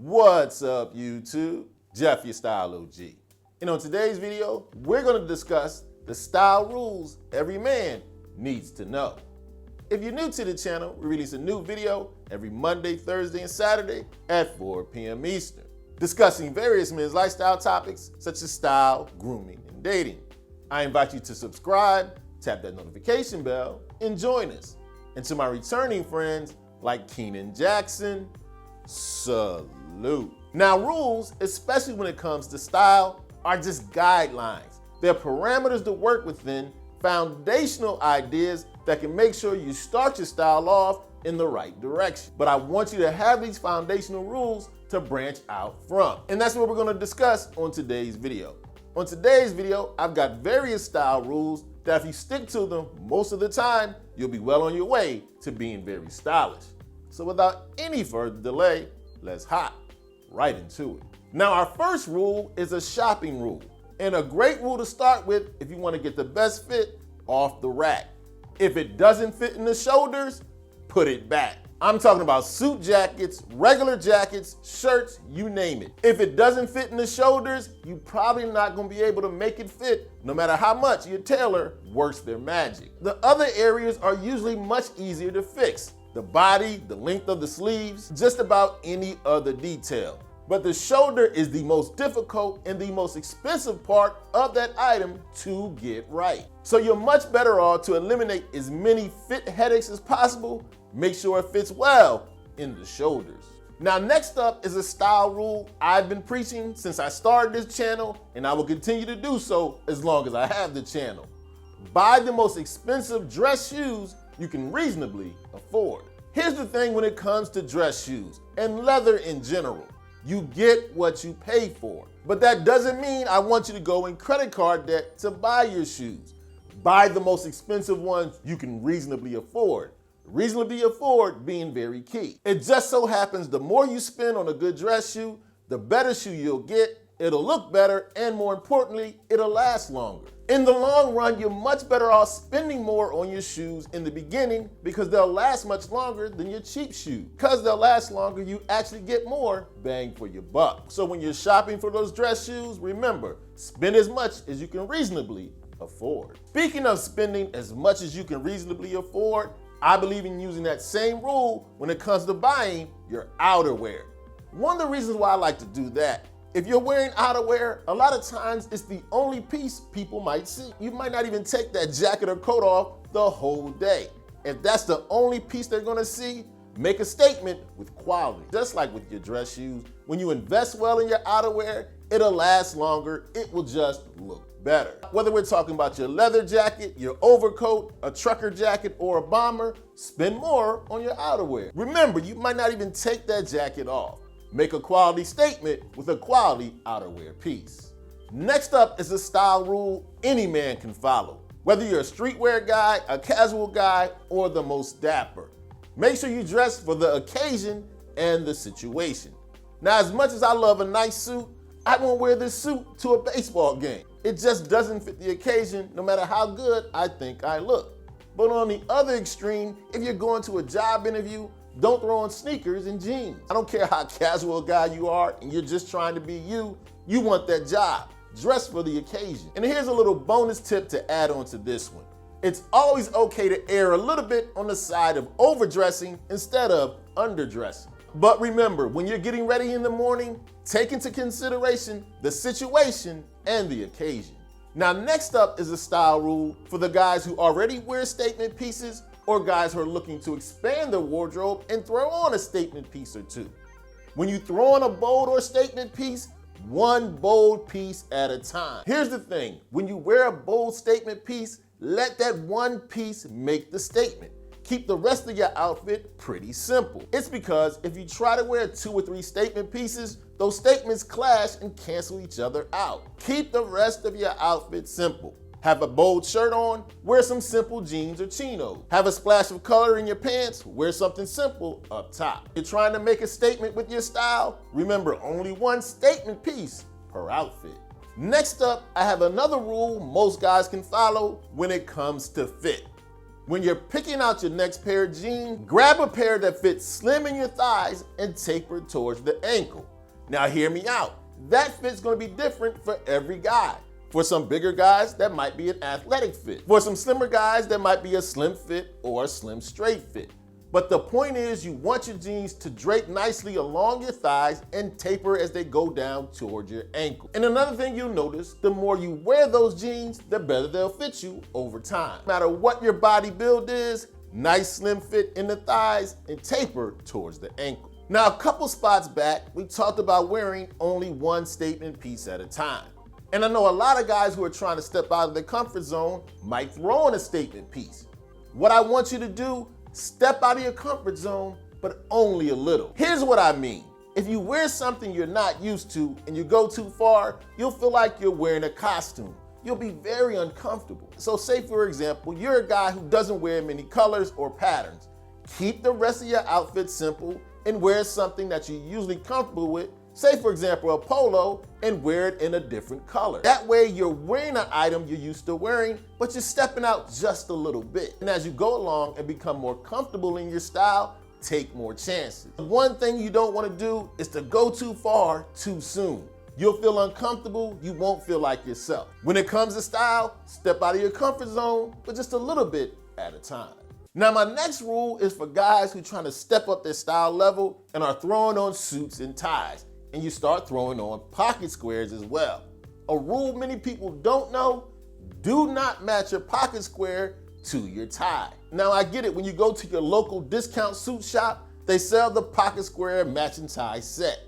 What's up, YouTube? Jeff, your Style O.G. And on today's video, we're going to discuss the style rules every man needs to know. If you're new to the channel, we release a new video every Monday, Thursday, and Saturday at 4 p.m. Eastern, discussing various men's lifestyle topics such as style, grooming, and dating. I invite you to subscribe, tap that notification bell, and join us. And to my returning friends like Keenan Jackson, salute. Now, rules, especially when it comes to style, are just guidelines. They're parameters to work within, foundational ideas that can make sure you start your style off in the right direction. But I want you to have these foundational rules to branch out from. And that's what we're going to discuss on today's video. On today's video, I've got various style rules that if you stick to them most of the time, you'll be well on your way to being very stylish. So without any further delay, let's hop right into it. Now, our first rule is a shopping rule, and a great rule to start with if you want to get the best fit off the rack. If it doesn't fit in the shoulders, put it back. I'm talking about suit jackets, regular jackets, shirts, you name it. If it doesn't fit in the shoulders, you're probably not going to be able to make it fit no matter how much your tailor works their magic. The other areas are usually much easier to fix. The body, the length of the sleeves, just about any other detail. But the shoulder is the most difficult and the most expensive part of that item to get right. So you're much better off to eliminate as many fit headaches as possible. Make sure it fits well in the shoulders. Now, next up is a style rule I've been preaching since I started this channel, and I will continue to do so as long as I have the channel. Buy the most expensive dress shoes you can reasonably afford. Here's the thing when it comes to dress shoes and leather in general. You get what you pay for. But that doesn't mean I want you to go in credit card debt to buy your shoes. Buy the most expensive ones you can reasonably afford. Reasonably afford being very key. It just so happens the more you spend on a good dress shoe, the better shoe you'll get, it'll look better, and more importantly, it'll last longer. In the long run, you're much better off spending more on your shoes in the beginning because they'll last much longer than your cheap shoes. Because they'll last longer, you actually get more bang for your buck. So when you're shopping for those dress shoes, remember, spend as much as you can reasonably afford. Speaking of spending as much as you can reasonably afford, I believe in using that same rule when it comes to buying your outerwear. One of the reasons why I like to do that, if you're wearing outerwear, a lot of times it's the only piece people might see. You might not even take that jacket or coat off the whole day. If that's the only piece they're gonna see, make a statement with quality. Just like with your dress shoes, when you invest well in your outerwear, it'll last longer, it will just look better. Whether we're talking about your leather jacket, your overcoat, a trucker jacket, or a bomber, spend more on your outerwear. Remember, you might not even take that jacket off. Make a quality statement with a quality outerwear piece. Next up is a style rule any man can follow. Whether you're a streetwear guy, a casual guy, or the most dapper. Make sure you dress for the occasion and the situation. Now, as much as I love a nice suit, I won't wear this suit to a baseball game. It just doesn't fit the occasion no matter how good I think I look. But on the other extreme, if you're going to a job interview, don't throw on sneakers and jeans. I don't care how casual a guy you are and you're just trying to be you, you want that job. Dress for the occasion. And here's a little bonus tip to add on to this one. It's always okay to err a little bit on the side of overdressing instead of underdressing. But remember, when you're getting ready in the morning, take into consideration the situation and the occasion. Now, next up is a style rule for the guys who already wear statement pieces or guys who are looking to expand their wardrobe and throw on a statement piece or two. When you throw on a bold or statement piece, one bold piece at a time. Here's the thing, when you wear a bold statement piece, let that one piece make the statement. Keep the rest of your outfit pretty simple. It's because if you try to wear 2 or 3 statement pieces, those statements clash and cancel each other out. Keep the rest of your outfit simple. Have a bold shirt on, wear some simple jeans or chinos. Have a splash of color in your pants, wear something simple up top. You're trying to make a statement with your style? Remember, only one statement piece per outfit. Next up, I have another rule most guys can follow when it comes to fit. When you're picking out your next pair of jeans, grab a pair that fits slim in your thighs and taper towards the ankle. Now hear me out. That fit's gonna be different for every guy. For some bigger guys, that might be an athletic fit. For some slimmer guys, that might be a slim fit or a slim straight fit. But the point is, you want your jeans to drape nicely along your thighs and taper as they go down toward your ankle. And another thing you'll notice, the more you wear those jeans, the better they'll fit you over time. No matter what your body build is, nice slim fit in the thighs and taper towards the ankle. Now, a couple spots back, we talked about wearing only one statement piece at a time. And I know a lot of guys who are trying to step out of their comfort zone might throw in a statement piece. What I want you to do, step out of your comfort zone, but only a little. Here's what I mean. If you wear something you're not used to and you go too far, you'll feel like you're wearing a costume. You'll be very uncomfortable. So say, for example, you're a guy who doesn't wear many colors or patterns. Keep the rest of your outfit simple and wear something that you're usually comfortable with. Say, for example, a polo, and wear it in a different color. That way you're wearing an item you're used to wearing, but you're stepping out just a little bit. And as you go along and become more comfortable in your style, take more chances. One thing you don't want to do is to go too far too soon. You'll feel uncomfortable, you won't feel like yourself. When it comes to style, step out of your comfort zone, but just a little bit at a time. Now, my next rule is for guys who are trying to step up their style level and are throwing on suits and ties. And you start throwing on pocket squares as well. A rule many people don't know, do not match your pocket square to your tie. Now I get it, when you go to your local discount suit shop, they sell the pocket square matching tie set.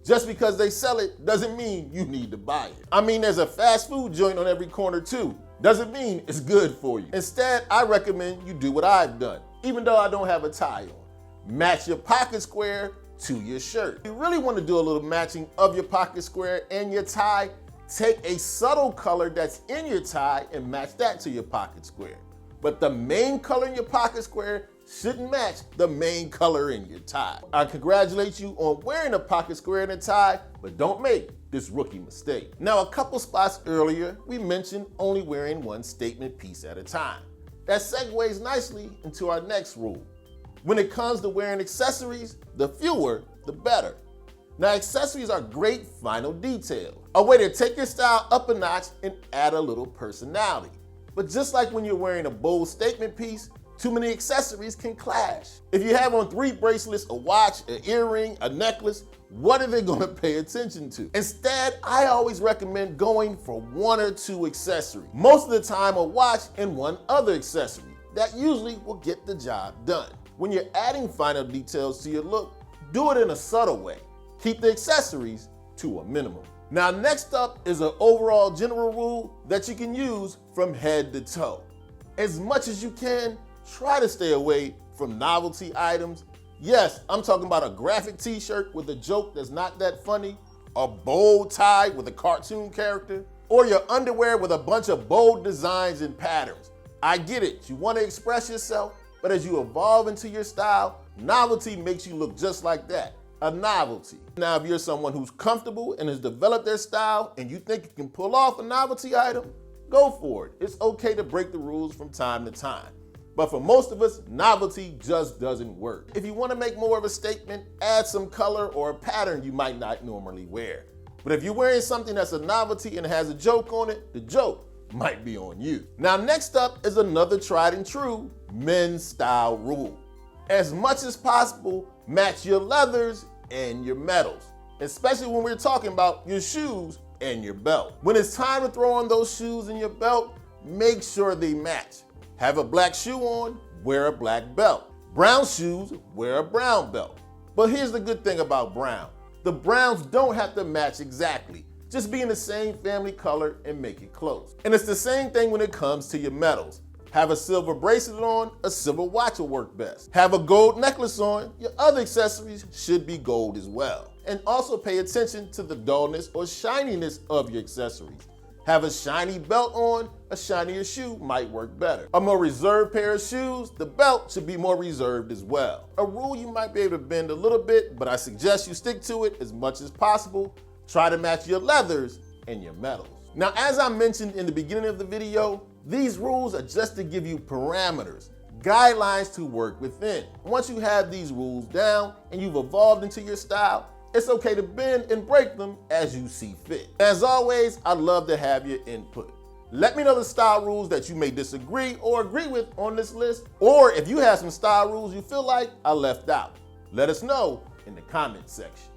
Just because they sell it doesn't mean you need to buy it. I mean, there's a fast food joint on every corner too. Doesn't mean it's good for you. Instead, I recommend you do what I've done, even though I don't have a tie on. Match your pocket square to your shirt. If you really want to do a little matching of your pocket square and your tie, take a subtle color that's in your tie and match that to your pocket square. But the main color in your pocket square shouldn't match the main color in your tie. I congratulate you on wearing a pocket square and a tie, but don't make this rookie mistake. Now, a couple spots earlier, we mentioned only wearing one statement piece at a time. That segues nicely into our next rule. When it comes to wearing accessories, the fewer, the better. Now, accessories are great final detail, a way to take your style up a notch and add a little personality. But just like when you're wearing a bold statement piece, too many accessories can clash. If you have on 3 bracelets, a watch, an earring, a necklace, what are they gonna pay attention to? Instead, I always recommend going for 1 or 2 accessories. Most of the time, a watch and 1 other accessory. That usually will get the job done. When you're adding final details to your look, do it in a subtle way. Keep the accessories to a minimum. Now, next up is an overall general rule that you can use from head to toe. As much as you can, try to stay away from novelty items. Yes, I'm talking about a graphic t-shirt with a joke that's not that funny, a bold tie with a cartoon character, or your underwear with a bunch of bold designs and patterns. I get it, you want to express yourself, but as you evolve into your style, novelty makes you look just like that, a novelty. Now, if you're someone who's comfortable and has developed their style and you think you can pull off a novelty item, go for it. It's okay to break the rules from time to time. But for most of us, novelty just doesn't work. If you want to make more of a statement, add some color or a pattern you might not normally wear. But if you're wearing something that's a novelty and has a joke on it, the joke might be on you. Now, next up is another tried and true men's style rule. As much as possible, match your leathers and your metals, especially when we're talking about your shoes and your belt. When it's time to throw on those shoes and your belt, make sure they match. Have a black shoe on, wear a black belt. Brown shoes, wear a brown belt. But here's the good thing about brown. The browns don't have to match exactly. Just be in the same family color and make it close. And it's the same thing when it comes to your metals. Have a silver bracelet on, a silver watch will work best. Have a gold necklace on, your other accessories should be gold as well. And also pay attention to the dullness or shininess of your accessories. Have a shiny belt on, a shinier shoe might work better. A more reserved pair of shoes, the belt should be more reserved as well. A rule you might be able to bend a little bit, but I suggest you stick to it as much as possible. Try to match your leathers and your metals. Now, as I mentioned in the beginning of the video, these rules are just to give you parameters. guidelines to work within. Once you have these rules down and you've evolved into your style, it's okay to bend and break them as you see fit. As always, I'd love to have your input. Let me know the style rules that you may disagree or agree with on this list, or if you have some style rules you feel like I left out. Let us know in the comment section.